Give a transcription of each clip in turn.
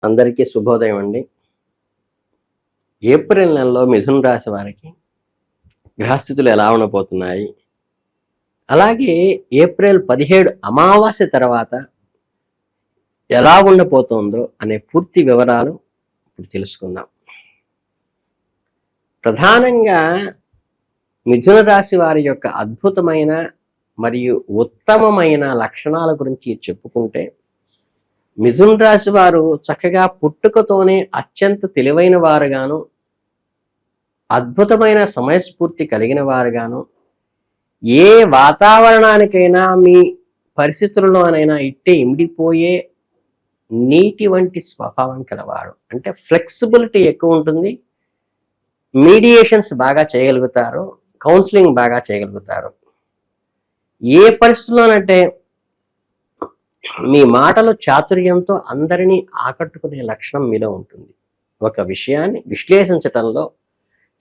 అందరికీ శుభోదయం అండి. ఏప్రిల్ నెలలో మిథున రాశి వారికి గ్రహస్థితులు ఎలా ఉండబోతున్నాయి, అలాగే ఏప్రిల్ 17 అమావాస్య తర్వాత ఎలా ఉండబోతోందో అనే పూర్తి వివరాలు ఇప్పుడు తెలుసుకుందాం. ప్రధానంగా మిథున రాశి వారి యొక్క అద్భుతమైన మరియు ఉత్తమమైన లక్షణాల గురించి చెప్పుకుంటే, మిథున రాశి వారు చక్కగా పుట్టుకతోనే అత్యంత తెలివైన వారుగాను, అద్భుతమైన సమయస్ఫూర్తి కలిగిన వారుగాను, ఏ వాతావరణానికైనా మీ పరిస్థితుల్లోనైనా ఇట్టే ఇమిడిపోయే నీటి వంటి స్వభావం కలవారు. అంటే ఫ్లెక్సిబిలిటీ ఎక్కువ ఉంటుంది, మీడియేషన్స్ బాగా చేయగలుగుతారు, కౌన్సిలింగ్ బాగా చేయగలుగుతారు. ఏ పరిస్థితుల్లోనంటే మీ మాటలు చాతుర్యంతో అందరినీ ఆకట్టుకునే లక్షణం మీలో ఉంటుంది. ఒక విషయాన్ని విశ్లేషించటంలో,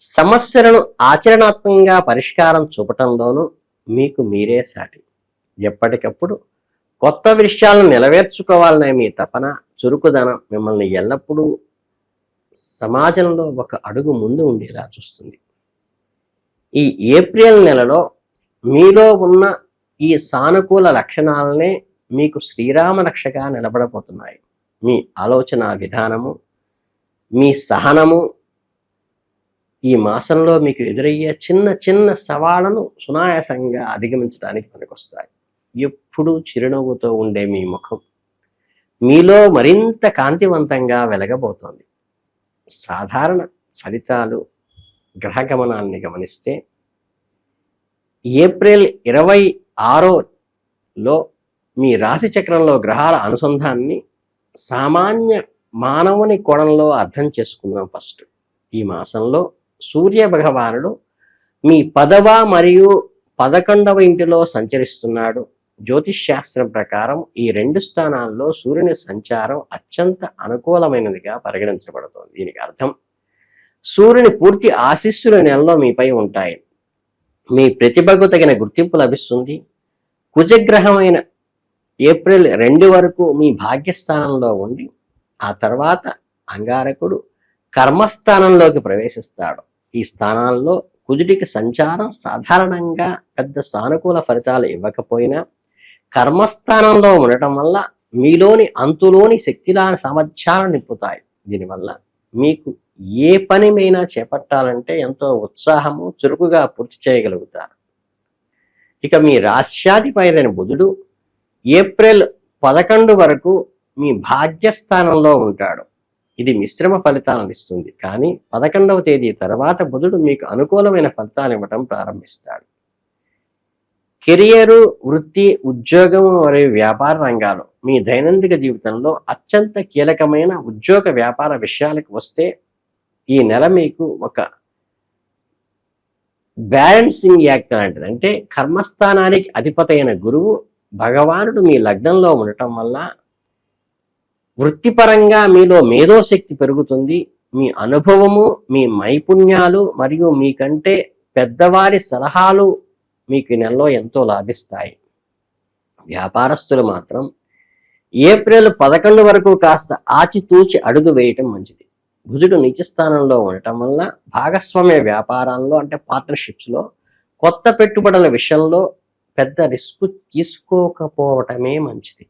సమస్యలను ఆచరణాత్మకంగా పరిష్కారం చూపటంలోనూ మీకు మీరే సాటి. ఎప్పటికప్పుడు కొత్త విషయాలను నెరవేర్చుకోవాలనే మీ తపన, చురుకుదనం మిమ్మల్ని ఎల్లప్పుడూ సమాజంలో ఒక అడుగు ముందు ఉండేలా చూస్తుంది. ఈ ఏప్రిల్ నెలలో మీలో ఉన్న ఈ సానుకూల లక్షణాలనే మీకు శ్రీరామ రక్షగా నిలబడబోతున్నాయి. మీ ఆలోచన విధానము, మీ సహనము ఈ మాసంలో మీకు ఎదురయ్యే చిన్న చిన్న సవాళ్లను సునాయాసంగా అధిగమించడానికి పనికొస్తాయి. ఎప్పుడూ చిరునవ్వుతో ఉండే మీ ముఖం మీలో మరింత కాంతివంతంగా వెలగబోతోంది. సాధారణ ఫలితాలు గ్రహగమనాన్ని గమనిస్తే, ఏప్రిల్ 26లో మీ రాశి చక్రంలో గ్రహాల అనుసంధానాన్ని సామాన్య మానవుని కోణంలో అర్థం చేసుకుందాం. ఫస్ట్, ఈ మాసంలో సూర్య భగవానుడు మీ 10వ మరియు 11వ ఇంటిలో సంచరిస్తున్నాడు. జ్యోతిష్ శాస్త్రం ప్రకారం ఈ 2 స్థానాల్లో సూర్యుని సంచారం అత్యంత అనుకూలమైనదిగా పరిగణించబడుతోంది. దీనికి అర్థం, సూర్యుని పూర్తి ఆశీస్సులు నెలలో మీపై ఉంటాయి. మీ ప్రతిభకు తగిన గుర్తింపు లభిస్తుంది. కుజగ్రహమైన ఏప్రిల్ 2 వరకు మీ భాగ్యస్థానంలో ఉండి, ఆ తర్వాత అంగారకుడు కర్మస్థానంలోకి ప్రవేశిస్తాడు. ఈ స్థానాల్లో కుజుడికి సంచారం సాధారణంగా పెద్ద సానుకూల ఫలితాలు ఇవ్వకపోయినా, కర్మస్థానంలో ఉండటం వల్ల మీలోని అంతులోని శక్తిలాని సామర్థ్యాలను నింపుతాయి. దీనివల్ల మీకు ఏ పనిమైనా చేపట్టాలంటే ఎంతో ఉత్సాహము, చురుకుగా పూర్తి చేయగలుగుతారు. ఇక మీ రాశ్యాధిపైన బుధుడు ఏప్రిల్ 11 వరకు మీ భాగ్యస్థానంలో ఉంటాడు. ఇది మిశ్రమ ఫలితాలను ఇస్తుంది, కానీ 11వ తేదీ తర్వాత బుధుడు మీకు అనుకూలమైన ఫలితాలు ఇవ్వటం ప్రారంభిస్తాడు. కెరియరు, వృత్తి, ఉద్యోగం మరియు వ్యాపార రంగాలు మీ దైనందిక జీవితంలో అత్యంత కీలకమైన ఉద్యోగ వ్యాపార విషయాలకు వస్తే, ఈ నెల మీకు ఒక బ్యాలెన్సింగ్ యాక్ట్ లాంటిది. అంటే కర్మస్థానానికి అధిపతైన గురువు భగవానుడు మీ లగ్నంలో ఉండటం వల్ల వృత్తిపరంగా మీలో మేధోశక్తి పెరుగుతుంది. మీ అనుభవము, మీ నైపుణ్యాలు మరియు మీకంటే పెద్దవారి సలహాలు మీకు ఈ నెలలో ఎంతో లాభిస్తాయి. వ్యాపారస్తులు మాత్రం ఏప్రిల్ 11 వరకు కాస్త ఆచితూచి అడుగు వేయటం మంచిది. బుధుడు నీచ స్థానంలో ఉండటం వల్ల భాగస్వామ్య వ్యాపారాల్లో, అంటే పార్ట్నర్షిప్స్లో, కొత్త పెట్టుబడుల విషయంలో పెద్ద రిస్క్ తీసుకోకపోవటమే మంచిది.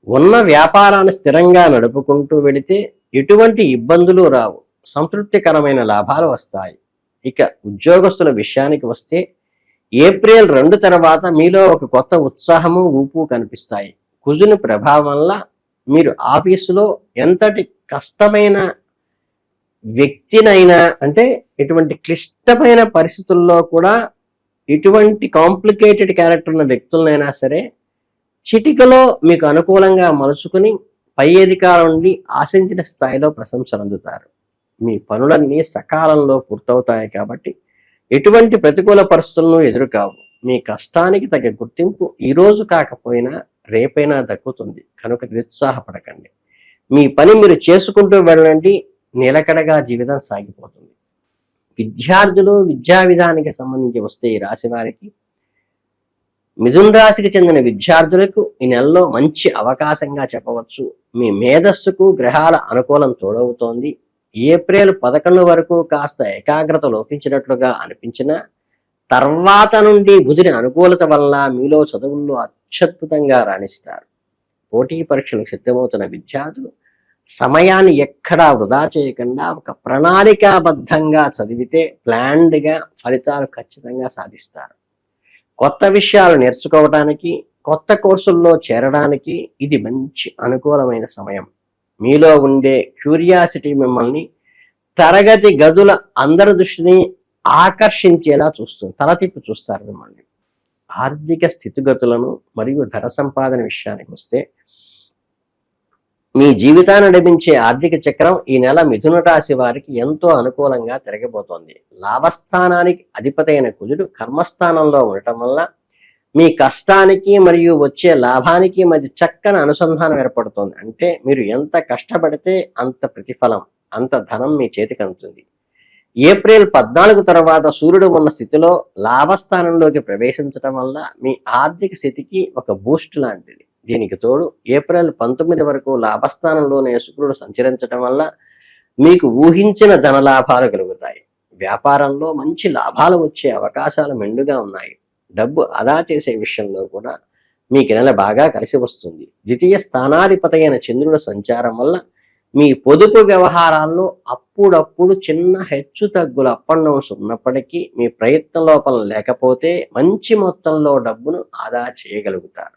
ఉన్న వ్యాపారాన్ని స్థిరంగా నడుపుకుంటూ వెళితే ఎటువంటి ఇబ్బందులు రావు, సంతృప్తికరమైన లాభాలు వస్తాయి. ఇక ఉద్యోగస్తుల విషయానికి వస్తే, ఏప్రిల్ 2 తర్వాత మీలో ఒక కొత్త ఉత్సాహము, ఊపు కనిపిస్తాయి. కుజుని ప్రభావం వల్ల మీరు ఆఫీసులో ఎంతటి కష్టమైన వ్యక్తినైనా, అంటే ఎటువంటి క్లిష్టమైన పరిస్థితుల్లో కూడా ఇటువంటి కాంప్లికేటెడ్ క్యారెక్టర్ ఉన్న వ్యక్తులనైనా సరే చిటికలో మీకు అనుకూలంగా మలుచుకుని పై అధికారం నుండి ఆశించిన స్థాయిలో ప్రశంసలు అందుతారు. మీ పనులన్నీ సకాలంలో పూర్తవుతాయి కాబట్టి ఎటువంటి ప్రతికూల పరిస్థితులను ఎదురుకావు. మీ కష్టానికి తగ్గ గుర్తింపు ఈరోజు కాకపోయినా రేపైనా దక్కుతుంది. కనుక నిరుత్సాహపడకండి. మీ పని మీరు చేసుకుంటూ వెళ్ళండి. నిలకడగా జీవితం సాగిపోతుంది. విద్యార్థులు, విద్యా విధానానికి సంబంధించి వస్తే ఈ రాశి వారికి మిథున రాశికి చెందిన విద్యార్థులకు ఈ నెలలో మంచి అవకాశంగా చెప్పవచ్చు. మీ మేధస్సుకు గ్రహాల అనుకూలం తోడవుతోంది. ఏప్రిల్ 11 వరకు కాస్త ఏకాగ్రత లోపించినట్లుగా అనిపించినా తర్వాత నుండి బుధుని అనుకూలత వల్ల మీలో చదువుల్లో అత్యద్భుతంగా రాణిస్తారు. పోటీ పరీక్షలకు సిద్ధమవుతున్న విద్యార్థులు సమయాన్ని ఎక్కడా వృధా చేయకుండా ఒక ప్రణాళికాబద్ధంగా చదివితే ప్లాన్డ్గా ఫలితాలు ఖచ్చితంగా సాధిస్తారు. కొత్త విషయాలు నేర్చుకోవడానికి, కొత్త కోర్సుల్లో చేరడానికి ఇది మంచి అనుకూలమైన సమయం. మీలో ఉండే క్యూరియాసిటీ మిమ్మల్ని తరగతి గదుల అందరి దృష్టిని ఆకర్షించేలా చూస్తుంది, తలతిప్పి చూస్తారు మిమ్మల్ని. ఆర్థిక స్థితిగతులను మరియు ధన సంపాదన విషయానికి వస్తే మీ జీవితాన్ని నడిపించే ఆర్థిక చక్రం ఈ నెల మిథున రాశి వారికి ఎంతో అనుకూలంగా తిరగబోతోంది. లాభస్థానానికి అధిపతైన కుజుడు కర్మస్థానంలో ఉండటం వల్ల మీ కష్టానికి మరియు వచ్చే లాభానికి మధ్య చక్కని అనుసంధానం ఏర్పడుతోంది. అంటే మీరు ఎంత కష్టపడితే అంత ప్రతిఫలం, అంత ధనం మీ చేతికి అందుతుంది. ఏప్రిల్ 14 తర్వాత సూర్యుడు ఉన్న స్థితిలో లాభస్థానంలోకి ప్రవేశించడం వల్ల మీ ఆర్థిక స్థితికి ఒక బూస్ట్ లాంటిది. దీనికి తోడు ఏప్రిల్ 19 వరకు లాభస్థానంలోనే శుక్రుడు సంచరించడం వల్ల మీకు ఊహించిన ధన లాభాలు కలుగుతాయి. వ్యాపారంలో మంచి లాభాలు వచ్చే అవకాశాలు మెండుగా ఉన్నాయి. డబ్బు ఆదా చేసే విషయంలో కూడా మీకు నెల బాగా కలిసి వస్తుంది. ద్వితీయ స్థానాధిపతి అయిన చంద్రుడి సంచారం వల్ల మీ పొదుపు వ్యవహారాల్లో అప్పుడప్పుడు చిన్న హెచ్చు తగ్గులు అప్ అండ్ డౌన్స్ ఉన్నప్పటికీ మీ ప్రయత్న లోపం లేకపోతే మంచి మొత్తంలో డబ్బును ఆదా చేయగలుగుతారు.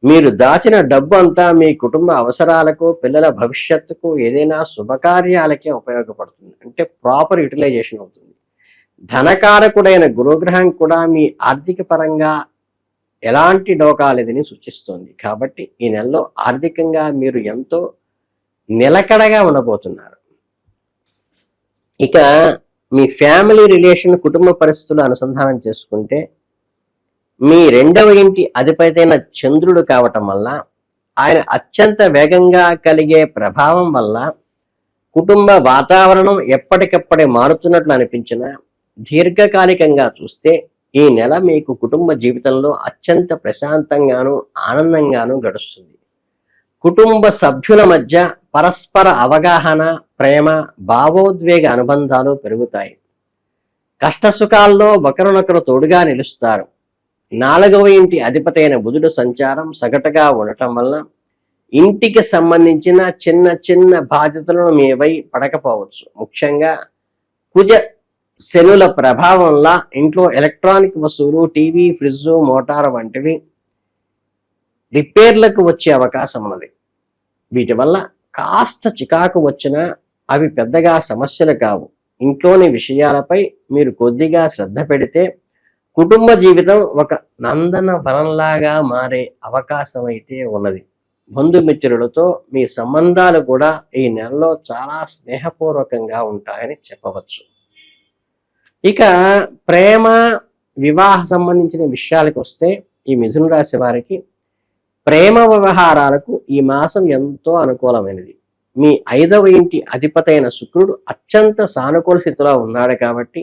మీరు దాచిన డబ్బు అంతా మీ కుటుంబ అవసరాలకు, పిల్లల భవిష్యత్తుకు, ఏదైనా శుభకార్యాలకే ఉపయోగపడుతుంది. అంటే ప్రాపర్ యూటిలైజేషన్ అవుతుంది. ధనకారకుడైన గురుగ్రహం కూడా మీ ఆర్థిక పరంగా ఎలాంటి డోకా లేదని సూచిస్తోంది. కాబట్టి ఈ నెలలో ఆర్థికంగా మీరు ఎంతో నిలకడగా ఉండబోతున్నారు. ఇక మీ ఫ్యామిలీ రిలేషన్, కుటుంబ పరిస్థితులు అనుసంధానం చేసుకుంటే మీ 2వ ఇంటి అధిపతైన చంద్రుడు కావటం వల్ల ఆయన అత్యంత వేగంగా కలిగే ప్రభావం వల్ల కుటుంబ వాతావరణం ఎప్పటికప్పుడే మారుతున్నట్లు అనిపించినా దీర్ఘకాలికంగా చూస్తే ఈ నెల మీకు కుటుంబ జీవితంలో అత్యంత ప్రశాంతంగాను ఆనందంగాను గడుస్తుంది. కుటుంబ సభ్యుల మధ్య పరస్పర అవగాహన, ప్రేమ, భావోద్వేగ అనుబంధాలు పెరుగుతాయి. కష్టసుఖాల్లో ఒకరినొకరు తోడుగా నిలుస్తారు. 4వ ఇంటి అధిపతైన బుధుడు సంచారం సగటుగా ఉండటం వల్ల ఇంటికి సంబంధించిన చిన్న చిన్న బాధ్యతలను మీపై పడకపోవచ్చు. ముఖ్యంగా కుజ శనుల ప్రభావంలా ఇంట్లో ఎలక్ట్రానిక్ వస్తువులు, టీవీ, ఫ్రిడ్జ్, మోటార్ వంటివి రిపేర్లకు వచ్చే అవకాశం ఉన్నది. వీటి వల్ల కాస్త చికాకు వచ్చినా అవి పెద్దగా సమస్యలు కావు. ఇంట్లోని విషయాలపై మీరు కొద్దిగా శ్రద్ధ పెడితే కుటుంబ జీవితం ఒక నందన వనంలాగా మారే అవకాశం అయితే ఉన్నది. బంధుమిత్రులతో మీ సంబంధాలు కూడా ఈ నెలలో చాలా స్నేహపూర్వకంగా ఉంటాయని చెప్పవచ్చు. ఇక ప్రేమ, వివాహ సంబంధించిన విషయాలకు వస్తే ఈ మిథున రాశి వారికి ప్రేమ వ్యవహారాలకు ఈ మాసం ఎంతో అనుకూలమైనది. మీ 5వ ఇంటి అధిపతైన శుక్రుడు అత్యంత సానుకూల స్థితిలో ఉన్నాడు కాబట్టి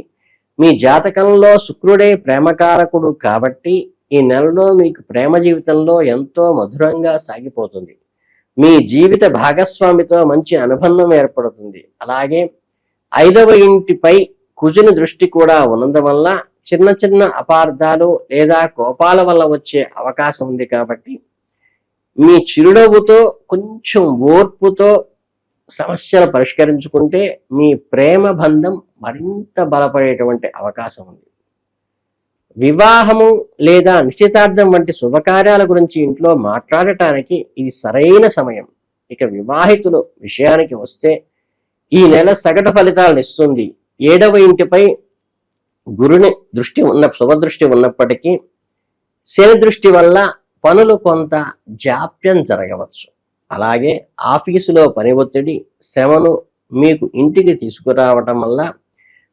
మీ జాతకంలో శుక్రుడే ప్రేమకారకుడు కాబట్టి ఈ నెలలో మీకు ప్రేమ జీవితంలో ఎంతో మధురంగా సాగిపోతుంది. మీ జీవిత భాగస్వామితో మంచి అనుబంధం ఏర్పడుతుంది. అలాగే 5వ ఇంటిపై కుజుని దృష్టి కూడా ఉన్నందువల్ల చిన్న చిన్న అపార్థాలు లేదా కోపాల వల్ల వచ్చే అవకాశం ఉంది. కాబట్టి మీ చిరునవ్వుతో, కొంచెం ఓర్పుతో సమస్యలు పరిష్కరించుకుంటే మీ ప్రేమ బంధం మరింత బలపడేటువంటి అవకాశం ఉంది. వివాహము లేదా నిశ్చితార్థం వంటి శుభకార్యాల గురించి ఇంట్లో మాట్లాడటానికి ఇది సరైన సమయం. ఇక వివాహితుల విషయానికి వస్తే ఈ నెల సగటు ఫలితాలను ఇస్తుంది. 7వ ఇంటిపై గురుని దృష్టి శుభదృష్టి ఉన్నప్పటికీ శని దృష్టి వల్ల పనులు కొంత జాప్యం జరగవచ్చు. అలాగే ఆఫీసులో పని ఒత్తిడి, శ్రమను మీకు ఇంటికి తీసుకురావటం వల్ల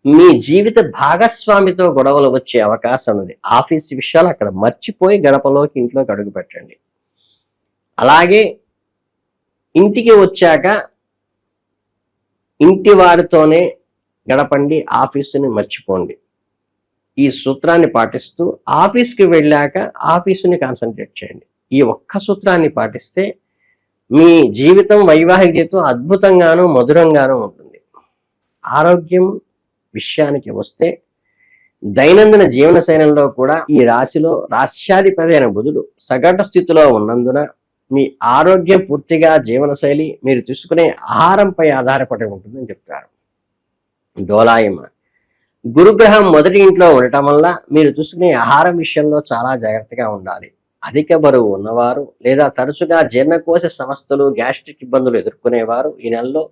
మీ జీవిత భాగస్వామితో గొడవలు వచ్చే అవకాశం ఉంది. ఆఫీస్ విషయాలు అక్కడ మర్చిపోయి గడపలోకి ఇంట్లోకి అడుగు పెట్టండి. అలాగే ఇంటికి వచ్చాక ఇంటి వారితోనే గడపండి, ఆఫీసుని మర్చిపోండి. ఈ సూత్రాన్ని పాటిస్తూ ఆఫీస్కి వెళ్ళాక ఆఫీసుని కాన్సన్ట్రేట్ చేయండి. ఈ ఒక్క సూత్రాన్ని పాటిస్తే మీ జీవితం, వైవాహిక జీవితం అద్భుతంగాను మధురంగాను ఉంటుంది. ఆరోగ్యం విషయానికి వస్తే దైనందిన జీవన శైలిలో కూడా ఈ రాశిలో రాశ్యాధిపతి అయిన బుధుడు సగటు స్థితిలో ఉన్నందున మీ ఆరోగ్యం పూర్తిగా జీవనశైలి, మీరు తీసుకునే ఆహారంపై ఆధారపడి ఉంటుందని చెప్తారు. డోలాయమ గురుగ్రహం మొదటి ఇంట్లో ఉండటం వల్ల మీరు చూసుకునే ఆహారం విషయంలో చాలా జాగ్రత్తగా ఉండాలి. అధిక బరువు ఉన్నవారు లేదా తరచుగా జీర్ణకోశ సమస్యలు, గ్యాస్ట్రిక్ ఇబ్బందులు ఎదుర్కొనేవారు ఈ నెలలో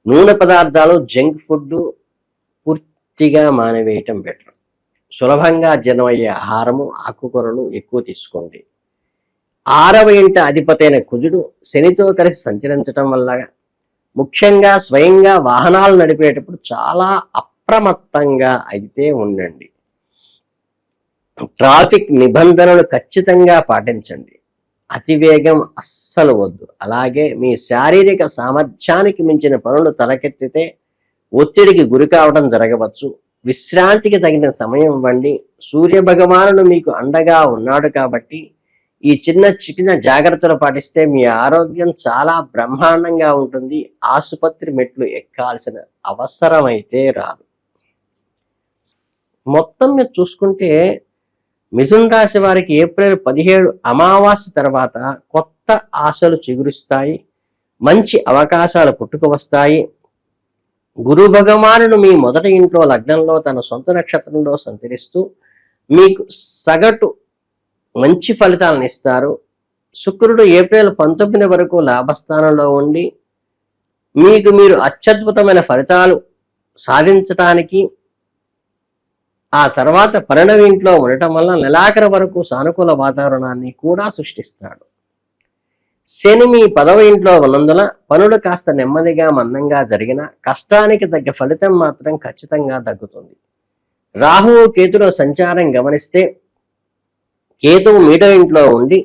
నూనె పదార్థాలు, జంక్ ఫుడ్ పూర్తిగా మానివేయటం బెటర్. సులభంగా జీర్ణమయ్యే ఆహారము, ఆకుకూరలు ఎక్కువ తీసుకోండి. 6వ ఇంట అధిపతైన కుజుడు శనితో కలిసి సంచరించటం వల్ల ముఖ్యంగా స్వయంగా వాహనాలు నడిపేటప్పుడు చాలా అప్రమత్తంగా అయితే ఉండండి. ట్రాఫిక్ నిబంధనలు ఖచ్చితంగా పాటించండి. అతివేగం అస్సలు వద్దు. అలాగే మీ శారీరక సామర్థ్యానికి మించిన పనులు తలకెత్తితే ఒత్తిడికి గురి కావడం జరగవచ్చు. విశ్రాంతికి తగిన సమయం ఇవ్వండి. సూర్య భగవానుడు మీకు అండగా ఉన్నాడు కాబట్టి ఈ చిన్న జాగ్రత్తలు పాటిస్తే మీ ఆరోగ్యం చాలా బ్రహ్మాండంగా ఉంటుంది. ఆసుపత్రి మెట్లు ఎక్కాల్సిన అవసరం అయితే రాదు. మొత్తం మీద చూసుకుంటే మిథున రాశి వారికి ఏప్రిల్ 17 అమావాస్య తర్వాత కొత్త ఆశలు చిగురిస్తాయి. మంచి అవకాశాలు పుట్టుకు వస్తాయి. గురు భగవానుడు మీ మొదటి ఇంట్లో లగ్నంలో తన సొంత నక్షత్రంలో సంచరిస్తూ మీకు సగటు మంచి ఫలితాలను ఇస్తారు. శుక్రుడు ఏప్రిల్ 19 వరకు లాభస్థానంలో ఉండి మీరు అత్యద్భుతమైన ఫలితాలు సాధించటానికి, ఆ తర్వాత 12వ ఇంట్లో ఉండటం వల్ల నెలాఖరు వరకు సానుకూల వాతావరణాన్ని కూడా సృష్టిస్తాడు. శని మీ 10వ ఇంట్లో ఉన్నందున పనులు కాస్త నెమ్మదిగా మందంగా జరిగిన కష్టానికి తగ్గ ఫలితం మాత్రం ఖచ్చితంగా తగ్గుతుంది. రాహువు కేతుల సంచారం గమనిస్తే కేతువు మీటో ఇంట్లో ఉండి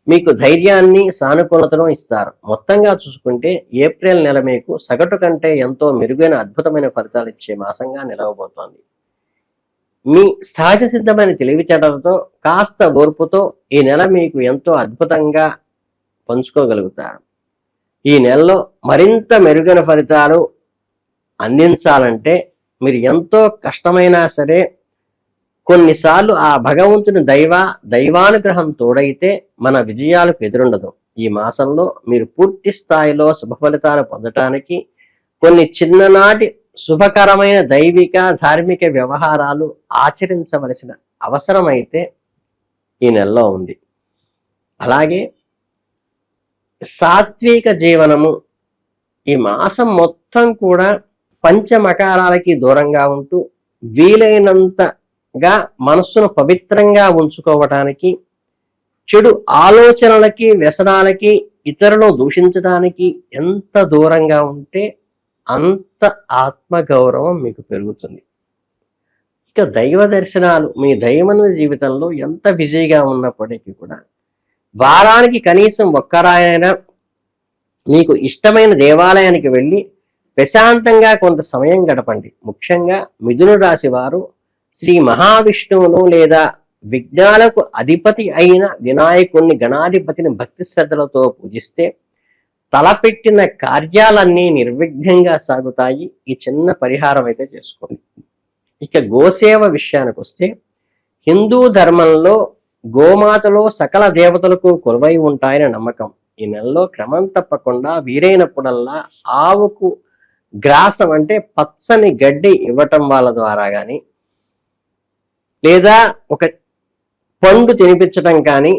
మీకు ధైర్యాన్ని, సానుకూలతను ఇస్తారు. మొత్తంగా చూసుకుంటే ఏప్రిల్ నెల మీకు సగటు కంటే ఎంతో మెరుగైన అద్భుతమైన ఫలితాలు ఇచ్చే మాసంగా నిలవబోతోంది. మీ సహజ సిద్ధమైన తెలివితేటలతో, కాస్త ఓర్పుతో ఈ నెల మీకు ఎంతో అద్భుతంగా పంచుకోగలుగుతారు. ఈ నెలలో మరింత మెరుగైన ఫలితాలు అందించాలంటే మీరు ఎంతో కష్టమైనా సరే కొన్నిసార్లు ఆ భగవంతుని దైవానుగ్రహం తోడైతే మన విజయాలకు ఎదురుండదు. ఈ మాసంలో మీరు పూర్తి స్థాయిలో శుభ ఫలితాలు పొందటానికి కొన్ని చిన్ననాటి శుభకరమైన దైవిక, ధార్మిక వ్యవహారాలు ఆచరించవలసిన అవసరం అయితే ఈ నెలలో ఉంది. అలాగే సాత్విక జీవనము ఈ మాసం మొత్తం కూడా పంచమకారాలకి దూరంగా ఉంటూ వీలైనంతగా మనస్సును పవిత్రంగా ఉంచుకోవటానికి, చెడు ఆలోచనలకి, వ్యసనాలకి, ఇతరులను దూషించడానికి ఎంత దూరంగా ఉంటే అంత ఆత్మగౌరవం మీకు పెరుగుతుంది. ఇక దైవ దర్శనాలు మీ దైనందిన జీవితంలో ఎంత బిజీగా ఉన్నప్పటికీ కూడా వారానికి కనీసం ఒక్కరాయన మీకు ఇష్టమైన దేవాలయానికి వెళ్ళి ప్రశాంతంగా కొంత సమయం గడపండి. ముఖ్యంగా మిథున రాశి వారు శ్రీ మహావిష్ణువును లేదా విఘ్నాలకు అధిపతి అయిన వినాయకుణ్ణి, గణాధిపతిని భక్తి శ్రద్ధలతో పూజిస్తే తలపెట్టిన కార్యాలన్నీ నిర్విఘ్నంగా సాగుతాయి. ఈ చిన్న పరిహారం అయితే చేసుకోండి. ఇక గోసేవ విషయానికి వస్తే హిందూ ధర్మంలో గోమాతలో సకల దేవతలకు కొలువై ఉంటాయని నమ్మకం. ఈ నెలలో క్రమం తప్పకుండా వీరైనప్పుడల్లా ఆవుకు గ్రాసం అంటే పచ్చని గడ్డి ఇవ్వటం వాళ్ళ ద్వారా కానీ, లేదా ఒక పండు తినిపించటం కానీ,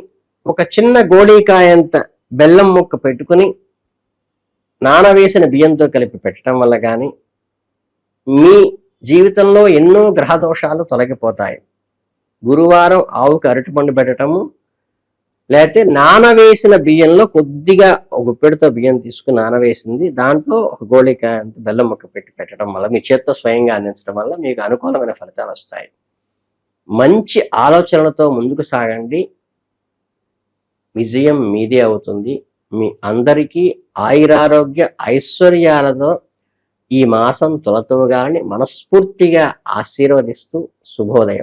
ఒక చిన్న గోళీకాయంత బెల్లం ముక్క పెట్టుకుని నానవేసిన బియ్యంతో కలిపి పెట్టడం వల్ల కానీ మీ జీవితంలో ఎన్నో గ్రహ దోషాలు తొలగిపోతాయి. గురువారం ఆవుకు అరటిపండు పెట్టడము, లేకపోతే నానవేసిన బియ్యంలో కొద్దిగా ఒక గుప్పెడితో బియ్యం తీసుకుని నానవేసింది దాంట్లో ఒక గోళికాయ అంత బెల్లం ముక్క పెట్టి పెట్టడం వల్ల, మీ చేత్తో స్వయంగా అందించడం వల్ల మీకు అనుకూలమైన ఫలితాలు వస్తాయి. మంచి ఆలోచనలతో ముందుకు సాగండి. విజయం మీదే అవుతుంది. మీ అందరికీ ఆయురారోగ్య ఐశ్వర్యాలతో ఈ మాసం తొలతూగాలని మనస్ఫూర్తిగా ఆశీర్వదిస్తూ శుభోదయం.